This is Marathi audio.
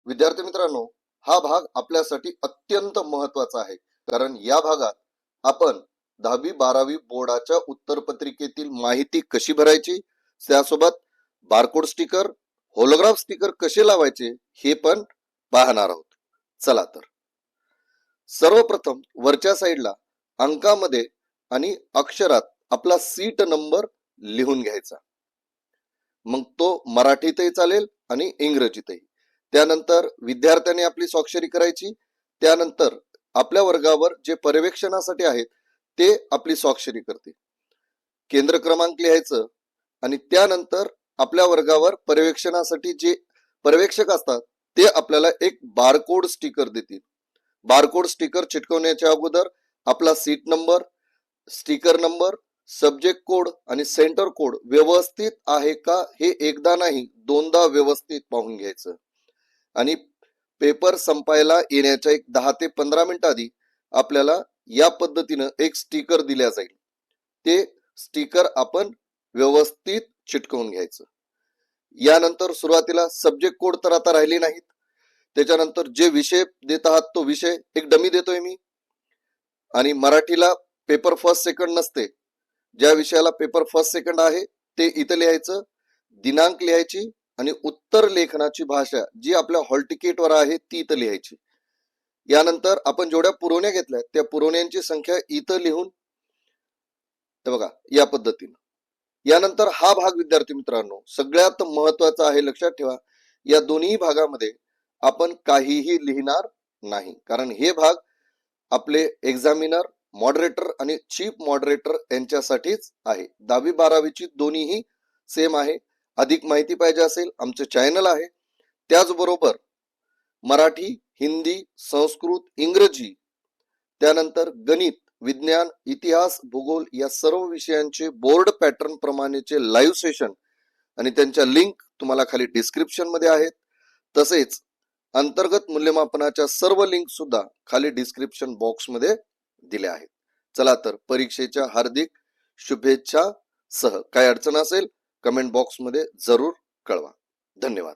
विद्यार्थी मित्रांनो, हा भाग आपल्यासाठी अत्यंत महत्वाचा आहे, कारण या भागात आपण 10वी-12वी बोर्डाच्या उत्तरपत्रिकेतील माहिती कशी भरायची, त्यासोबत बारकोड स्टिकर, होलोग्राफ स्टिकर कसे लावायचे हे पण पाहणार आहोत. चला तर सर्वप्रथम वरच्या साईडला अंकामध्ये आणि अक्षरात आपला सीट नंबर लिहून घ्यायचा. मग तो मराठीतही चालेल आणि इंग्रजीतही. त्यानंतर विद्यार्थ्यांनी आपली स्वाक्षरी करायची. त्यानंतर आपल्या वर्गावर जे पर्यवेक्षणासाठी आहेत ते आपली स्वाक्षरी करतील. केंद्र क्रमांक लिहायचं आणि त्यानंतर आपल्या वर्गावर पर्यवेक्षणासाठी जे पर्यवेक्षक असतात ते आपल्याला एक बारकोड स्टिकर देतील. बारकोड स्टिकर चिटकवण्याच्या अगोदर आपला seat number, sticker number, subject code आणि सेंटर कोड व्यवस्थित आहे का हे एकदा नाही दोनदा व्यवस्थित पाहून घ्यायचं. आणि पेपर संपायला येण्याच्या एक 10 ते 15 मिनिट आधी आपल्याला या पद्धतीनं एक स्टिकर दिल्या जाईल. ते स्टिकर आपण व्यवस्थित चिटकवून घ्यायचं. यानंतर सुरुवातीला सब्जेक्ट कोड तर आता राहिले नाहीत. त्याच्यानंतर जे विषय देत आहात तो विषय एक डमी देतोय मी. आणि मराठीला पेपर फर्स्ट सेकंड नसते, ज्या विषयाला पेपर फर्स्ट सेकंड आहे ते इथं लिहायचं. दिनांक लिहायची आणि उत्तर लेखनाची भाषा जी आपल्या हॉल तिकीटवर आहे ती इथं लिहायची. यानंतर आपण जेवढ्या पुरवण्या घेतल्या त्या पुरवण्यांची संख्या इथं लिहून बघा या पद्धतीनं. यानंतर हा भाग विद्यार्थी मित्रांनो सगळ्यात महत्वाचा आहे, लक्षात ठेवा. या दोन्ही भागामध्ये आपण काहीही लिहिणार नाही, कारण हे भाग आपले एक्झामिनर, मॉडरेटर आणि चीफ मॉडरेटर यांच्यासाठीच आहे. 10वी-12वीची दोन्हीही सेम आहे. अधिक माहिती पाहिजे असेल आमचे चॅनल आहे. त्याचबरोबर मराठी, हिंदी, संस्कृत, इंग्रजी, त्यानंतर गणित, विज्ञान, इतिहास, भूगोल या सर्व विषयांचे बोर्ड पॅटर्न प्रमाणेचे लाईव्ह सेशन आणि त्यांच्या लिंक तुम्हाला खाली डिस्क्रिप्शन मध्ये आहेत. तसेच अंतर्गत मूल्यमापनाच्या सर्व लिंक सुद्धा खाली डिस्क्रिप्शन बॉक्स मध्ये दिल्या आहेत. चला तर परीक्षेच्या हार्दिक शुभेच्छा सह. काय अडचण असेल कमेंट बॉक्स मध्ये जरूर कळवा. धन्यवाद.